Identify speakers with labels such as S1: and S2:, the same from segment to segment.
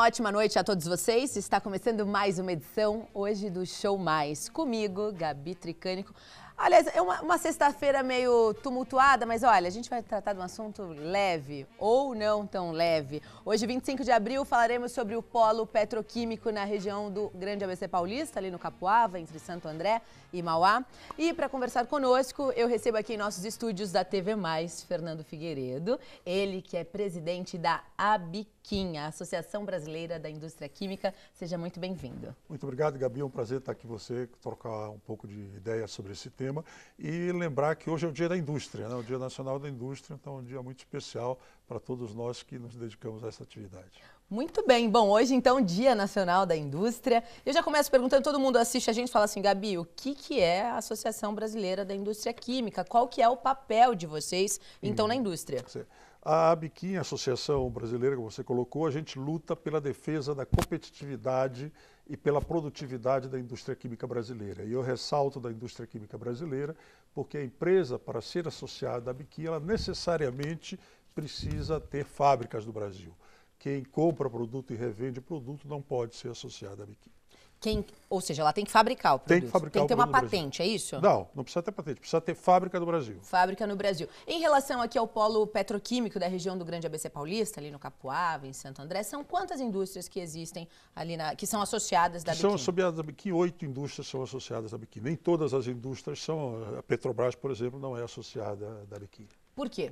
S1: ótima noite a todos vocês. Está começando mais uma edição hoje do Show Mais. Comigo, Gabi Tricânico. Aliás, é uma sexta-feira meio tumultuada, mas olha, a gente vai tratar de um assunto leve ou não tão leve. Hoje, 25 de abril, falaremos sobre o polo petroquímico na região do Grande ABC Paulista, ali no Capuava, entre Santo André e Mauá. E para conversar conosco, eu recebo aqui em nossos estúdios da TV Mais, Fernando Figueiredo, ele que é presidente da ABIQUIM, a Associação Brasileira da Indústria Química. Seja muito bem-vindo.
S2: Muito obrigado, Gabi. É um prazer estar aqui com você, trocar um pouco de ideias sobre esse tema. E lembrar que hoje é o Dia da Indústria, né? O Dia Nacional da Indústria, então é um dia muito especial para todos nós que nos dedicamos a essa atividade.
S1: Muito bem. Bom, hoje então, Dia Nacional da Indústria. Eu já começo perguntando, todo mundo assiste a gente e fala assim, Gabi, o que é a Associação Brasileira da Indústria Química? Qual que é o papel de vocês, então, na indústria?
S2: A ABIQUIM, a Associação Brasileira, que você colocou, a gente luta pela defesa da competitividade e pela produtividade da indústria química brasileira. E eu ressalto da indústria química brasileira porque a empresa, para ser associada à ABIQUIM, ela necessariamente precisa ter fábricas no Brasil. Quem compra produto e revende produto não pode ser associado à ABIQUIM.
S1: Ou seja, ela tem que fabricar o produto.
S2: Tem que fabricar
S1: tem que ter uma
S2: produto
S1: patente, é isso?
S2: Não precisa ter patente, precisa ter fábrica no Brasil.
S1: Fábrica no Brasil. Em relação aqui ao polo petroquímico da região do Grande ABC Paulista, ali no Capuava, em Santo André, são quantas indústrias que existem ali, que são associadas da ABIQUIM?
S2: São associadas à ABIQUIM, 8 indústrias são associadas à ABIQUIM. Nem todas as indústrias são. A Petrobras, por exemplo, não é associada à ABIQUIM.
S1: Por quê?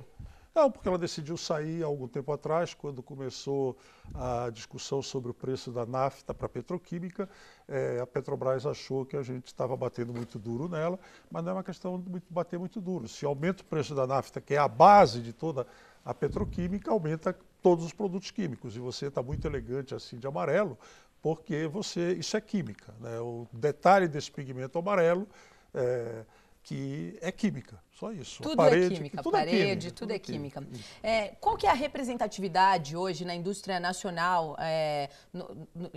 S2: Não, porque ela decidiu sair há algum tempo atrás, quando começou a discussão sobre o preço da nafta para a petroquímica. A Petrobras achou que a gente estava batendo muito duro nela, mas não é uma questão de bater muito duro. Se aumenta o preço da nafta, que é a base de toda a petroquímica, aumenta todos os produtos químicos. E você está muito elegante assim de amarelo, porque isso é química, né? O detalhe desse pigmento amarelo que é química, só isso.
S1: Tudo é química, parede, tudo é química. Qual que é a representatividade hoje na indústria nacional,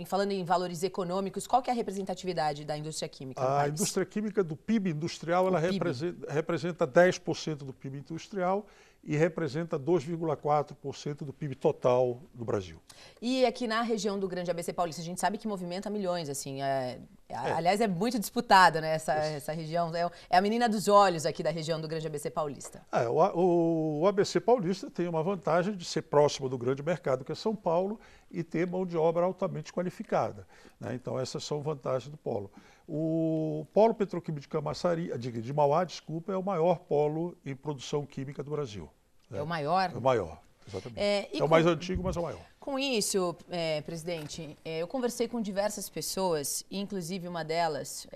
S1: falando em valores econômicos, qual que é a representatividade da indústria química?
S2: A indústria química do PIB industrial, ela representa 10% do PIB industrial e representa 2,4% do PIB total do Brasil.
S1: E aqui na região do Grande ABC Paulista, a gente sabe que movimenta milhões, assim, aliás, é muito disputada, né, essa região, é a menina dos olhos aqui da região do Grande ABC Paulista.
S2: O ABC Paulista tem uma vantagem de ser próximo do grande mercado, que é São Paulo, e ter mão de obra altamente qualificada, né? Então, essas são vantagens do polo. O polo petroquímico de Mauá, é o maior polo em produção química do Brasil.
S1: É o maior?
S2: É o maior, exatamente. É o mais antigo, mas é o maior.
S1: Com isso, presidente, eu conversei com diversas pessoas, inclusive uma delas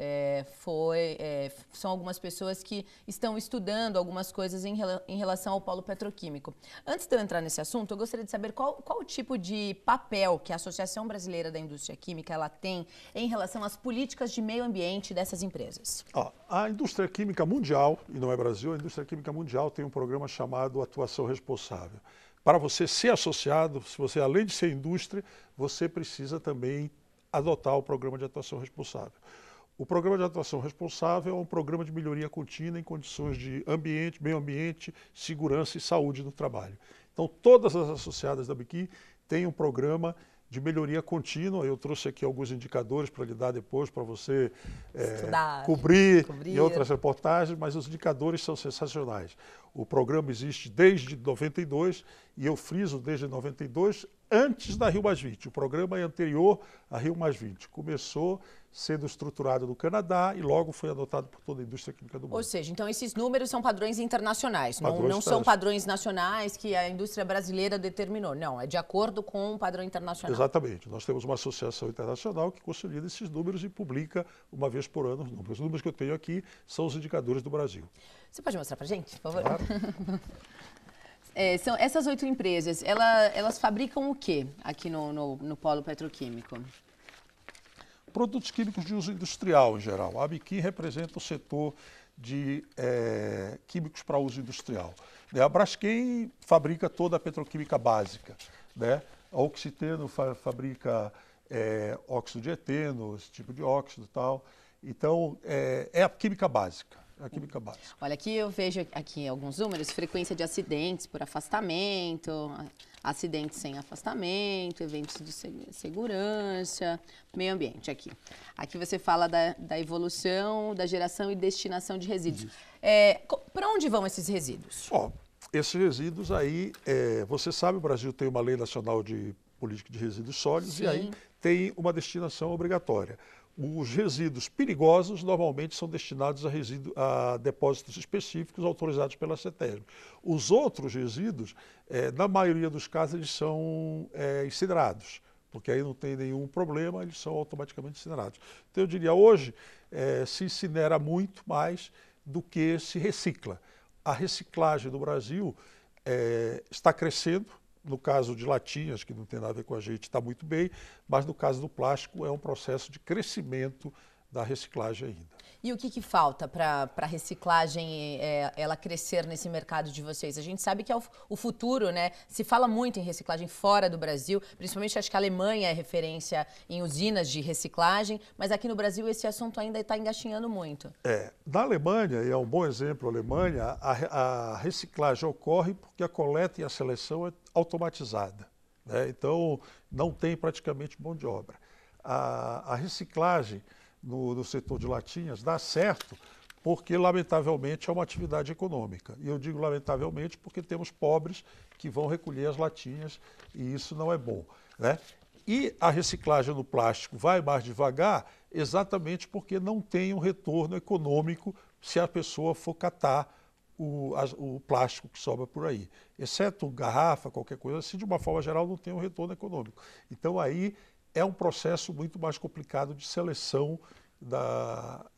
S1: são algumas pessoas que estão estudando algumas coisas em relação ao polo petroquímico. Antes de eu entrar nesse assunto, eu gostaria de saber qual o tipo de papel que a Associação Brasileira da Indústria Química ela tem em relação às políticas de meio ambiente dessas empresas.
S2: A indústria química mundial, e não é Brasil, a indústria química mundial tem um programa chamado Atuação Responsável. Para você ser associado, se você além de ser indústria, você precisa também adotar o programa de atuação responsável. O programa de atuação responsável é um programa de melhoria contínua em condições de ambiente, meio ambiente, segurança e saúde do trabalho. Então, todas as associadas da ABIQUIM têm um programa de melhoria contínua. Eu trouxe aqui alguns indicadores para lhe dar depois, para você cobrir em outras reportagens, mas os indicadores são sensacionais. O programa existe desde 92, e eu friso desde 92, antes da Rio+20. O programa é anterior à Rio+20. Começou sendo estruturado no Canadá e logo foi adotado por toda a indústria química do mundo.
S1: Ou seja, então esses números são padrões internacionais, não são padrões nacionais que a indústria brasileira determinou. Não, é de acordo com um padrão internacional.
S2: Exatamente. Nós temos uma associação internacional que consolida esses números e publica uma vez por ano os números. Os números que eu tenho aqui são os indicadores do Brasil.
S1: Você pode mostrar para a gente, por favor?
S2: Claro.
S1: São essas 8 empresas, elas fabricam o quê aqui no polo petroquímico?
S2: Produtos químicos de uso industrial, em geral. A ABIQUIM representa o setor de químicos para uso industrial. A Braskem fabrica toda a petroquímica básica, né? A Oxiteno fabrica óxido de eteno, esse tipo de óxido e tal. Então, é a química básica. A química básica.
S1: Olha, aqui eu vejo aqui alguns números, frequência de acidentes por afastamento, acidentes sem afastamento, eventos de segurança, meio ambiente aqui. Aqui você fala da evolução, da geração e destinação de resíduos. Para onde vão esses resíduos?
S2: Esses resíduos aí, você sabe, o Brasil tem uma lei nacional de política de resíduos sólidos. Sim. E aí tem uma destinação obrigatória. Os resíduos perigosos normalmente são destinados a depósitos específicos autorizados pela CETESB. Os outros resíduos, na maioria dos casos, eles são incinerados, porque aí não tem nenhum problema, eles são automaticamente incinerados. Então eu diria, hoje se incinera muito mais do que se recicla. A reciclagem no Brasil está crescendo. No caso de latinhas, que não tem nada a ver com a gente, está muito bem, mas no caso do plástico é um processo de crescimento da reciclagem ainda.
S1: E o que falta para a reciclagem ela crescer nesse mercado de vocês? A gente sabe que é o futuro, né? Se fala muito em reciclagem fora do Brasil, principalmente acho que a Alemanha é referência em usinas de reciclagem, mas aqui no Brasil esse assunto ainda está engatinhando muito.
S2: Na Alemanha, e é um bom exemplo a Alemanha, a reciclagem ocorre porque a coleta e a seleção é automatizada, né? Então não tem praticamente mão de obra. A reciclagem no setor de latinhas dá certo porque, lamentavelmente, é uma atividade econômica. E eu digo lamentavelmente porque temos pobres que vão recolher as latinhas e isso não é bom, né? E a reciclagem no plástico vai mais devagar exatamente porque não tem um retorno econômico se a pessoa for catar o plástico que sobra por aí. Exceto garrafa, qualquer coisa assim, de uma forma geral não tem um retorno econômico. Então aí é um processo muito mais complicado de seleção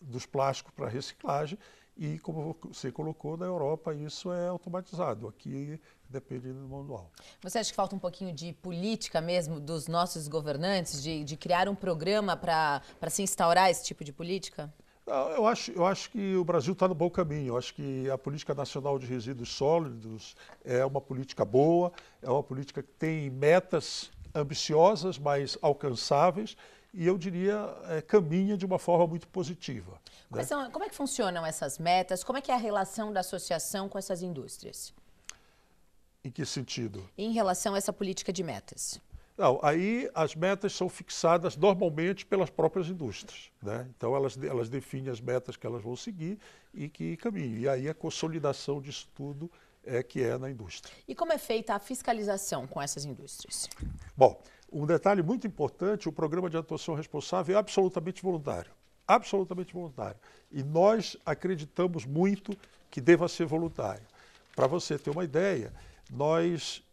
S2: dos plásticos para reciclagem e, como você colocou, na Europa isso é automatizado. Aqui depende do manual.
S1: Você acha que falta um pouquinho de política mesmo dos nossos governantes, de criar um programa para se instaurar esse tipo de política?
S2: Eu acho que o Brasil está no bom caminho. Eu acho que a política nacional de resíduos sólidos é uma política boa, é uma política que tem metas ambiciosas, mas alcançáveis, e eu diria caminha de uma forma muito positiva. Né?
S1: Como é que funcionam essas metas? Como é que é a relação da associação com essas indústrias?
S2: Em que sentido?
S1: Em relação a essa política de metas.
S2: Não, aí as metas são fixadas normalmente pelas próprias indústrias, né? Então elas definem as metas que elas vão seguir e que caminham. E aí a consolidação disso tudo que é na indústria.
S1: E como é feita a fiscalização com essas indústrias?
S2: Bom, um detalhe muito importante, o programa de atuação responsável é absolutamente voluntário. Absolutamente voluntário. E nós acreditamos muito que deva ser voluntário. Para você ter uma ideia, nós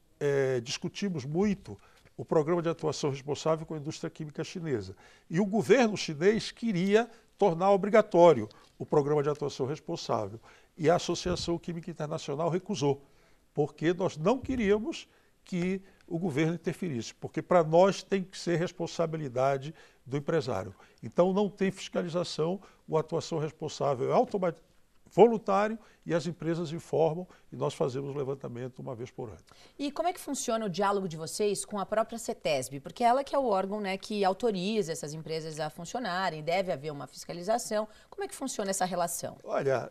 S2: discutimos muito o programa de atuação responsável com a indústria química chinesa. E o governo chinês queria tornar obrigatório o programa de atuação responsável. E a Associação Química Internacional recusou, porque nós não queríamos que o governo interferisse, porque para nós tem que ser responsabilidade do empresário. Então não tem fiscalização, a atuação responsável é voluntário e as empresas informam e nós fazemos o levantamento uma vez por ano.
S1: E como é que funciona o diálogo de vocês com a própria CETESB? Porque ela que é o órgão, né, que autoriza essas empresas a funcionarem, deve haver uma fiscalização. Como é que funciona essa relação?
S2: Olha,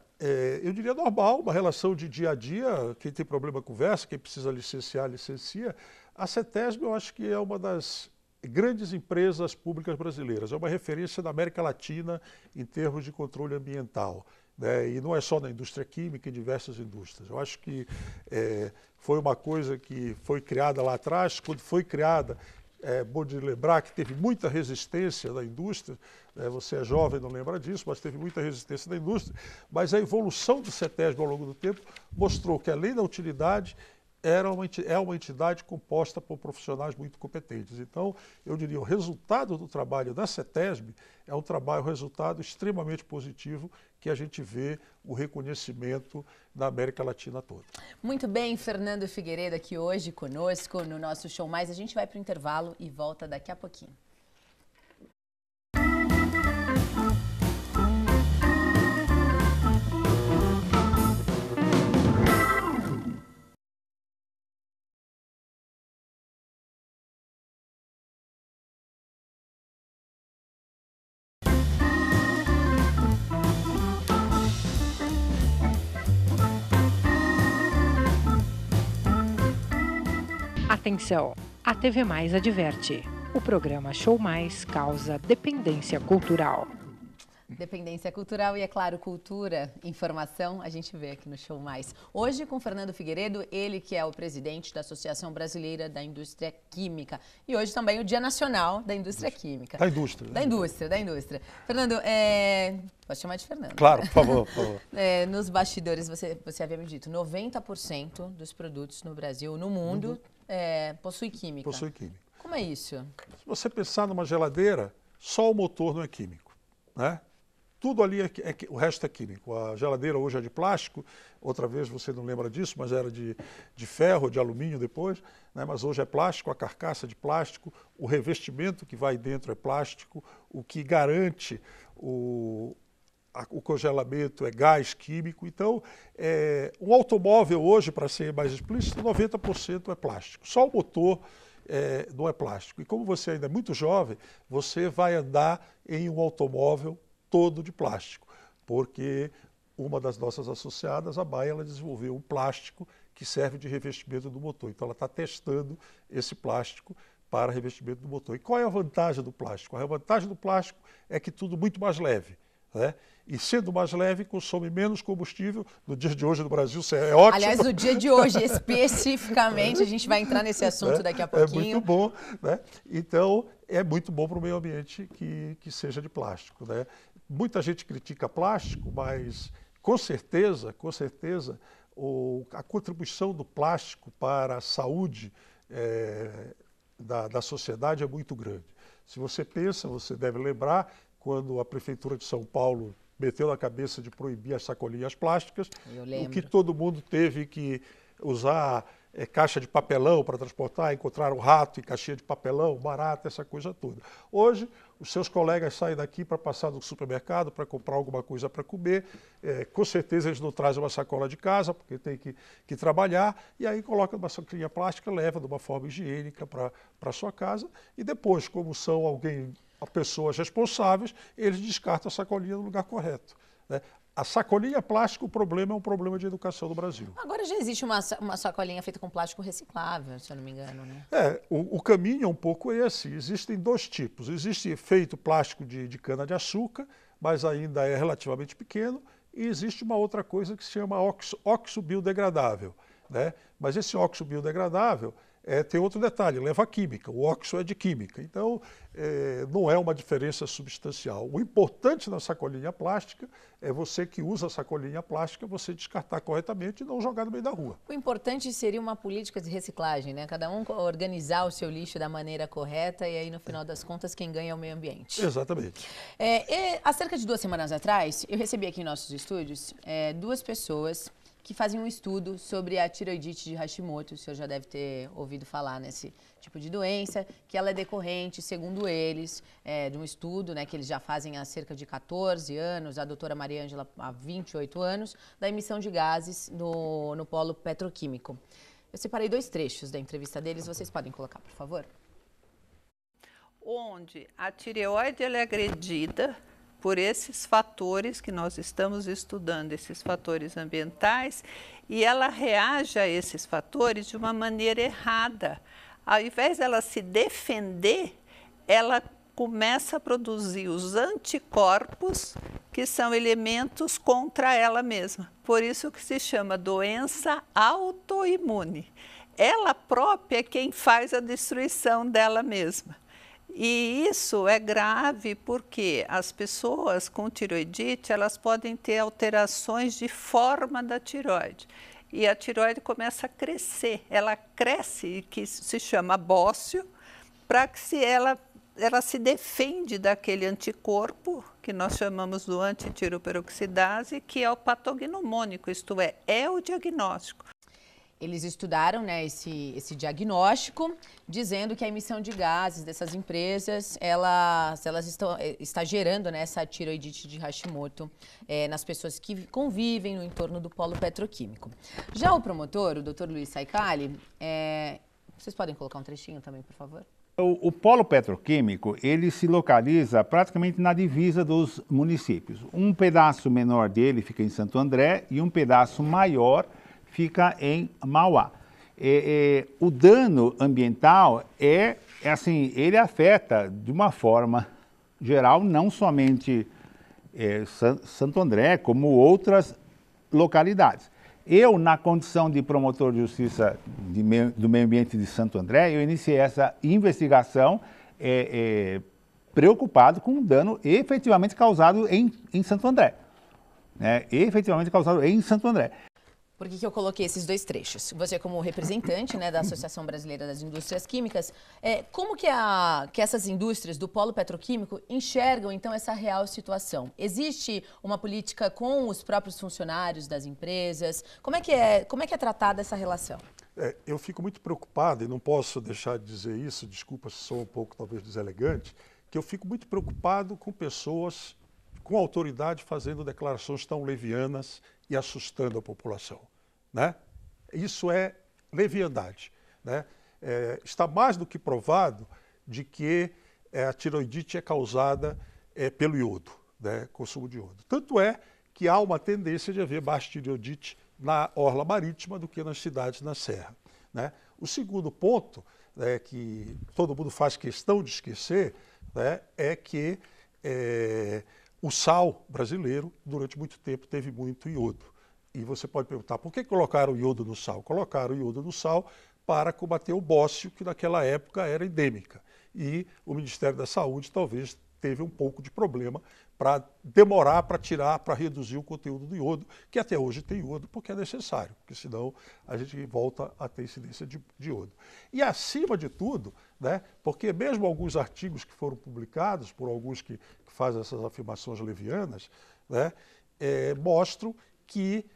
S2: eu diria normal, uma relação de dia a dia, quem tem problema conversa, quem precisa licenciar, licencia. A CETESB eu acho que é uma das grandes empresas públicas brasileiras, é uma referência na América Latina em termos de controle ambiental. Né? E não é só na indústria química, em diversas indústrias. Eu acho que foi uma coisa que foi criada lá atrás. Quando foi criada, é bom de lembrar que teve muita resistência da indústria. Você é jovem, não lembra disso, mas teve muita resistência da indústria. Mas a evolução do CETESB ao longo do tempo mostrou que, além da utilidade, é uma entidade composta por profissionais muito competentes. Então, eu diria, o resultado do trabalho da CETESB é um resultado extremamente positivo que a gente vê o reconhecimento na América Latina toda.
S1: Muito bem, Fernando Figueiredo aqui hoje conosco no nosso Show Mais. A gente vai para o intervalo e volta daqui a pouquinho.
S3: A Atenção, a TV Mais adverte. O programa Show Mais causa dependência cultural.
S1: Dependência cultural e, é claro, cultura, informação, a gente vê aqui no Show Mais. Hoje com Fernando Figueiredo, ele que é o presidente da Associação Brasileira da Indústria Química. E hoje também o Dia Nacional da Indústria Química.
S2: Da indústria.
S1: Da indústria. Fernando, pode chamar de Fernando.
S2: Claro, por favor. Por favor.
S1: Nos bastidores, você havia me dito, 90% dos produtos no Brasil, no mundo, possui química.
S2: Possui química.
S1: Como é isso?
S2: Se você pensar numa geladeira, só o motor não é químico, né? Tudo ali, o resto é químico. A geladeira hoje é de plástico, outra vez você não lembra disso, mas era de ferro, de alumínio depois, né? Mas hoje é plástico, a carcaça é de plástico, o revestimento que vai dentro é plástico, o que garante o congelamento é gás químico. Então, um automóvel hoje, para ser mais explícito, 90% é plástico. Só o motor não é plástico. E como você ainda é muito jovem, você vai andar em um automóvel todo de plástico, porque uma das nossas associadas, a Baia, ela desenvolveu um plástico que serve de revestimento do motor. Então ela está testando esse plástico para revestimento do motor. E qual é a vantagem do plástico? A vantagem do plástico é que tudo muito mais leve, né? E sendo mais leve, consome menos combustível. No dia de hoje no Brasil, isso é ótimo.
S1: Aliás, no dia de hoje, especificamente, a gente vai entrar nesse assunto daqui a pouquinho.
S2: É muito bom, né? Então, é muito bom para o meio ambiente que seja de plástico, né? Muita gente critica plástico, mas com certeza, a contribuição do plástico para a saúde da sociedade é muito grande. Se você pensa, você deve lembrar, quando a Prefeitura de São Paulo meteu na cabeça de proibir as sacolinhas plásticas, o que todo mundo teve que usar caixa de papelão para transportar, encontraram rato e caixinha de papelão, barata, essa coisa toda. Hoje, os seus colegas saem daqui para passar no supermercado, para comprar alguma coisa para comer, com certeza eles não trazem uma sacola de casa, porque tem que trabalhar, e aí coloca uma sacolinha plástica, leva de uma forma higiênica para a sua casa, e depois, como são pessoas responsáveis, eles descartam a sacolinha no lugar correto, né? A sacolinha plástica, o problema é um problema de educação no Brasil.
S1: Agora já existe uma sacolinha feita com plástico reciclável, se eu não me engano, né?
S2: O caminho é um pouco esse. Existem dois tipos. Existe feito plástico de cana-de-açúcar, mas ainda é relativamente pequeno, e existe uma outra coisa que se chama óxido biodegradável, né? Mas esse óxido biodegradável tem outro detalhe, leva química, o óxido é de química, então não é uma diferença substancial. O importante na sacolinha plástica é você que usa a sacolinha plástica, você descartar corretamente e não jogar no meio da rua.
S1: O importante seria uma política de reciclagem, né? Cada um organizar o seu lixo da maneira correta e aí no final das contas quem ganha é o meio ambiente.
S2: Exatamente.
S1: Há cerca de 2 semanas atrás, eu recebi aqui em nossos estúdios 2 pessoas que fazem um estudo sobre a tiroidite de Hashimoto. O senhor já deve ter ouvido falar nesse tipo de doença, que ela é decorrente, segundo eles, de um estudo, né, que eles já fazem há cerca de 14 anos, a doutora Maria Ângela há 28 anos, da emissão de gases no polo petroquímico. Eu separei 2 trechos da entrevista deles, vocês podem colocar, por favor?
S4: Onde a tireoide ela é agredida por esses fatores que nós estamos estudando, esses fatores ambientais, e ela reage a esses fatores de uma maneira errada. Ao invés dela se defender, ela começa a produzir os anticorpos, que são elementos contra ela mesma. Por isso que se chama doença autoimune. Ela própria é quem faz a destruição dela mesma. E isso é grave porque as pessoas com tireoidite, elas podem ter alterações de forma da tireoide. E a tireoide começa a crescer. Ela cresce, que se chama bócio, para que ela se defende daquele anticorpo, que nós chamamos do antitiroperoxidase, que é o patognomônico, isto é o diagnóstico.
S1: Eles estudaram, né, esse diagnóstico, dizendo que a emissão de gases dessas empresas, elas está gerando, né, essa tiroidite de Hashimoto nas pessoas que convivem no entorno do polo petroquímico. Já o promotor, o Dr. Luiz Saicali, vocês podem colocar um trechinho também, por favor?
S5: O polo petroquímico, ele se localiza praticamente na divisa dos municípios. Um pedaço menor dele fica em Santo André e um pedaço maior fica em Mauá. O dano ambiental assim, ele afeta de uma forma geral, não somente Santo André, como outras localidades. Eu, na condição de promotor de justiça do meio ambiente de Santo André, eu iniciei essa investigação preocupado com o dano efetivamente causado em Santo André. Efetivamente causado em Santo André.
S1: Por que eu coloquei esses dois trechos? Você, como representante, né, da Associação Brasileira das Indústrias Químicas, como que essas indústrias do polo petroquímico enxergam, então, essa real situação? Existe uma política com os próprios funcionários das empresas? Como é que é tratada essa relação?
S2: Eu fico muito preocupado, e não posso deixar de dizer isso, desculpa se sou um pouco, talvez, deselegante, que eu fico muito preocupado com pessoas com autoridade fazendo declarações tão levianas e assustando a população, né? Isso é leviandade, né? Está mais do que provado de que a tireoidite é causada pelo iodo, né? Consumo de iodo. Tanto é que há uma tendência de haver mais tireoidite na orla marítima do que nas cidades na serra, né? O segundo ponto, que todo mundo faz questão de esquecer, né, é que o sal brasileiro, durante muito tempo, teve muito iodo. E você pode perguntar, por que colocaram o iodo no sal? Colocaram o iodo no sal para combater o bócio, que naquela época era endêmica. E o Ministério da Saúde talvez teve um pouco de problema para demorar, para tirar, para reduzir o conteúdo do iodo, que até hoje tem iodo, porque é necessário, porque senão a gente volta a ter incidência de iodo. E acima de tudo, né, porque mesmo alguns artigos que foram publicados por alguns que fazem essas afirmações levianas, né, mostram que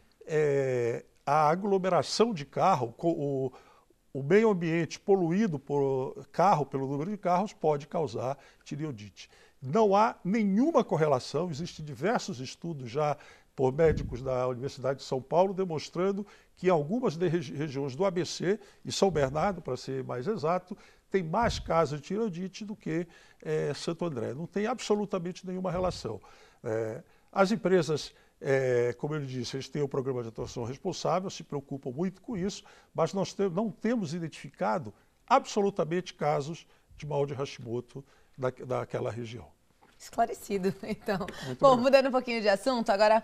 S2: a aglomeração de carro, o meio ambiente poluído por carro, pelo número de carros, pode causar tireoidite. Não há nenhuma correlação, existem diversos estudos já por médicos da Universidade de São Paulo demonstrando que em algumas regiões do ABC, e São Bernardo, para ser mais exato, tem mais casos de tireoidite do que Santo André. Não tem absolutamente nenhuma relação. As empresas, como ele disse, eles têm o programa de atuação responsável, se preocupam muito com isso, mas nós não temos identificado absolutamente casos de mal de Hashimoto daquela região.
S1: Esclarecido, então. Bom, mudando um pouquinho de assunto, agora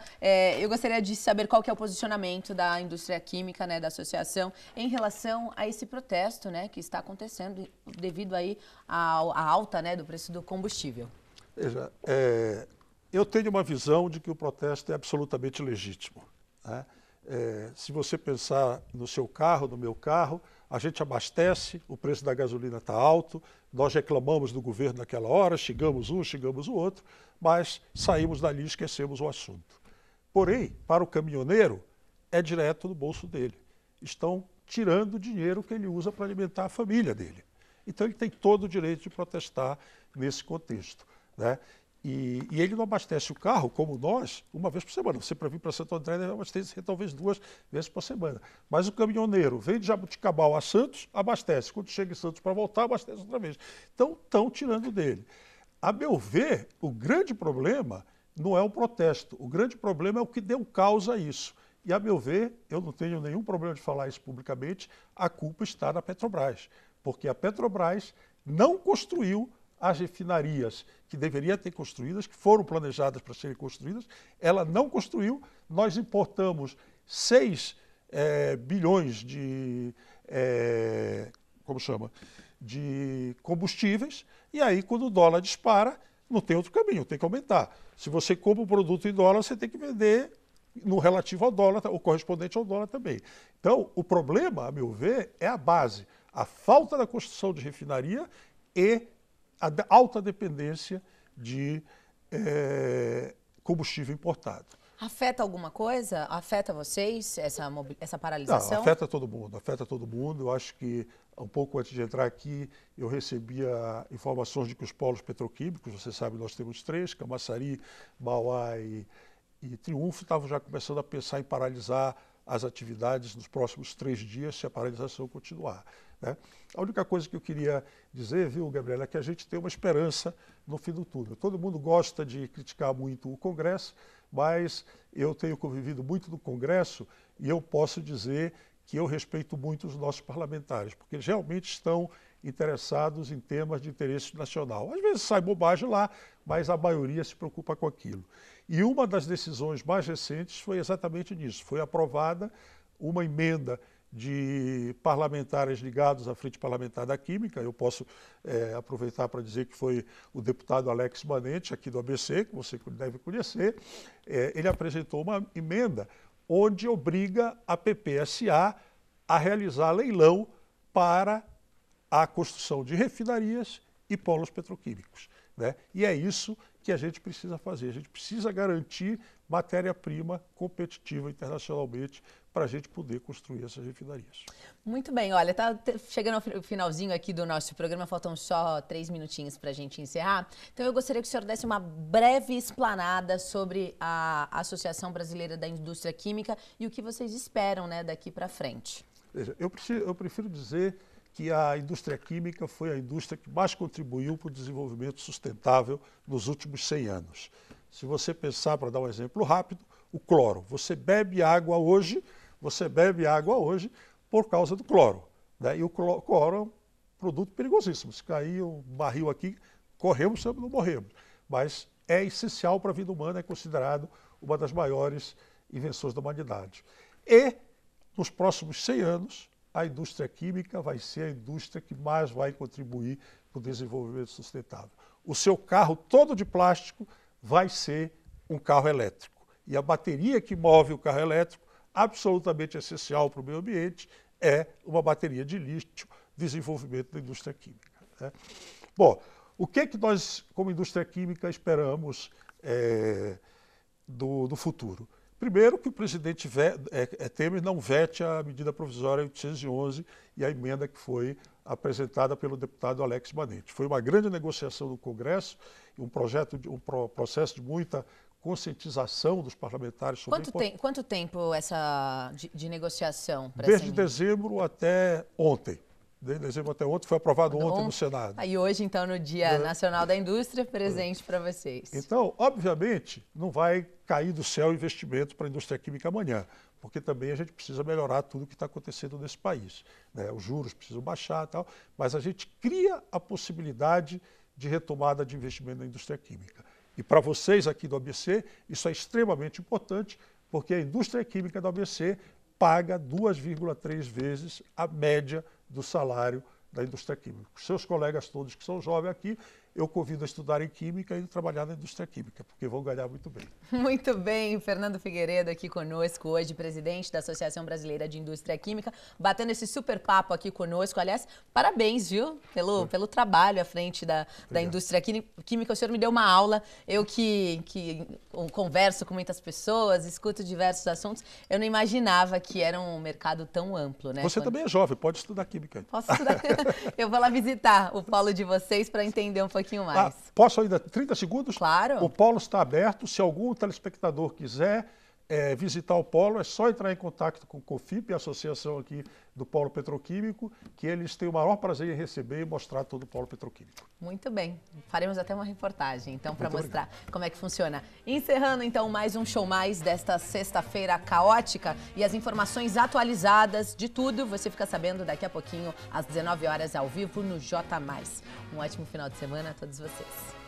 S1: eu gostaria de saber qual que é o posicionamento da indústria química, né, da associação, em relação a esse protesto, né, que está acontecendo devido aí à alta, né, do preço do combustível.
S2: Veja, eu tenho uma visão de que o protesto é absolutamente legítimo, né? Se você pensar no seu carro, no meu carro, a gente abastece, o preço da gasolina está alto, nós reclamamos do governo naquela hora, xingamos um, xingamos o outro, mas saímos dali e esquecemos o assunto. Porém, para o caminhoneiro, é direto no bolso dele. Estão tirando o dinheiro que ele usa para alimentar a família dele. Então ele tem todo o direito de protestar nesse contexto, né? E ele não abastece o carro, como nós, uma vez por semana. Você, para vir para Santo André, deve abastecer talvez 2 vezes por semana. Mas o caminhoneiro vem de Jabuticabal a Santos, abastece. Quando chega em Santos para voltar, abastece outra vez. Então, estão tirando dele. A meu ver, o grande problema não é o protesto. O grande problema é o que deu causa a isso. E, a meu ver, eu não tenho nenhum problema de falar isso publicamente, a culpa está na Petrobras. Porque a Petrobras não construiu as refinarias que deveria ter construídas, que foram planejadas para serem construídas, ela não construiu. Nós importamos 6 bilhões de combustíveis, e aí quando o dólar dispara, não tem outro caminho, tem que aumentar. Se você compra um produto em dólar, você tem que vender no relativo ao dólar, ou correspondente ao dólar também. Então, o problema, a meu ver, é a base, a falta da construção de refinaria e a alta dependência de combustível importado.
S1: Afeta alguma coisa? Afeta vocês, essa paralisação?
S2: Não, afeta todo mundo, afeta todo mundo. Eu acho que, um pouco antes de entrar aqui, eu recebia informações de que os polos petroquímicos, você sabe, nós temos 3, Camaçari, Mauá e Triunfo, estavam já começando a pensar em paralisar as atividades nos próximos 3 dias, se a paralisação continuar, né? A única coisa que eu queria dizer, viu, Gabriela, é que a gente tem uma esperança no fim do túnel. Todo mundo gosta de criticar muito o Congresso, mas eu tenho convivido muito no Congresso e eu posso dizer que eu respeito muito os nossos parlamentares, porque eles realmente estão interessados em temas de interesse nacional. Às vezes sai bobagem lá, mas a maioria se preocupa com aquilo. E uma das decisões mais recentes foi exatamente nisso. Foi aprovada uma emenda de parlamentares ligados à Frente Parlamentar da Química. Eu posso aproveitar para dizer que foi o deputado Alex Manente, aqui do ABC, que você deve conhecer. Ele apresentou uma emenda onde obriga a PPSA a realizar leilão para a construção de refinarias e polos petroquímicos, né? E é isso que a gente precisa fazer. A gente precisa garantir matéria-prima competitiva internacionalmente para a gente poder construir essas refinarias.
S1: Muito bem, olha, tá chegando ao finalzinho aqui do nosso programa, faltam só 3 minutinhos para a gente encerrar. Então eu gostaria que o senhor desse uma breve explanada sobre a Associação Brasileira da Indústria Química e o que vocês esperam, né, daqui para frente.
S2: Veja, eu prefiro dizer que a indústria química foi a indústria que mais contribuiu para o desenvolvimento sustentável nos últimos 100 anos. Se você pensar, para dar um exemplo rápido, o cloro. Você bebe água hoje por causa do cloro, né? E o cloro é um produto perigosíssimo. Se cair um barril aqui, corremos, não morremos. Mas é essencial para a vida humana, é considerado uma das maiores invenções da humanidade. E, nos próximos 100 anos, a indústria química vai ser a indústria que mais vai contribuir para o desenvolvimento sustentável. O seu carro todo de plástico vai ser um carro elétrico. E a bateria que move o carro elétrico, absolutamente essencial para o meio ambiente, é uma bateria de lítio, desenvolvimento da indústria química, né? Bom, o que nós, como indústria química, esperamos do futuro? Primeiro, que o presidente Temer não vete a medida provisória 811 e a emenda que foi apresentada pelo deputado Alex Manente. Foi uma grande negociação no Congresso, um processo de muita conscientização dos parlamentares sobre
S1: Quanto tempo essa de negociação?
S2: Desde dezembro até ontem. Desde dezembro até ontem, foi aprovado ontem no Senado.
S1: Aí hoje, então, no Dia Nacional da Indústria, presente para vocês.
S2: Então, obviamente, não vai cair do céu investimento para a indústria química amanhã, porque também a gente precisa melhorar tudo o que está acontecendo nesse país, né? Os juros precisam baixar e tal, mas a gente cria a possibilidade de retomada de investimento na indústria química. E para vocês aqui do ABC, isso é extremamente importante, porque a indústria química do ABC paga 2,3 vezes a média do salário da indústria química. Os seus colegas todos que são jovens aqui, eu convido a estudar em Química e trabalhar na indústria química, porque vão ganhar muito bem.
S1: Muito bem, Fernando Figueiredo aqui conosco hoje, presidente da Associação Brasileira de Indústria Química, batendo esse super papo aqui conosco. Aliás, parabéns, viu, pelo trabalho à frente da indústria química. O senhor me deu uma aula, eu que converso com muitas pessoas, escuto diversos assuntos, eu não imaginava que era um mercado tão amplo, né?
S2: Você também é jovem, pode estudar Química.
S1: Posso estudar? Eu vou lá visitar o polo de vocês para entender um pouquinho mais.
S2: Posso ainda 30 segundos?
S1: Claro.
S2: O polo está aberto. Se algum telespectador quiser visitar o polo, é só entrar em contato com o COFIP, a associação aqui do Polo Petroquímico, que eles têm o maior prazer em receber e mostrar todo o Polo Petroquímico.
S1: Muito bem. Faremos até uma reportagem, então, para mostrar como é que funciona. Encerrando, então, mais um Show Mais desta sexta-feira caótica e as informações atualizadas de tudo, você fica sabendo daqui a pouquinho, às 19 horas, ao vivo, no J+. Um ótimo final de semana a todos vocês.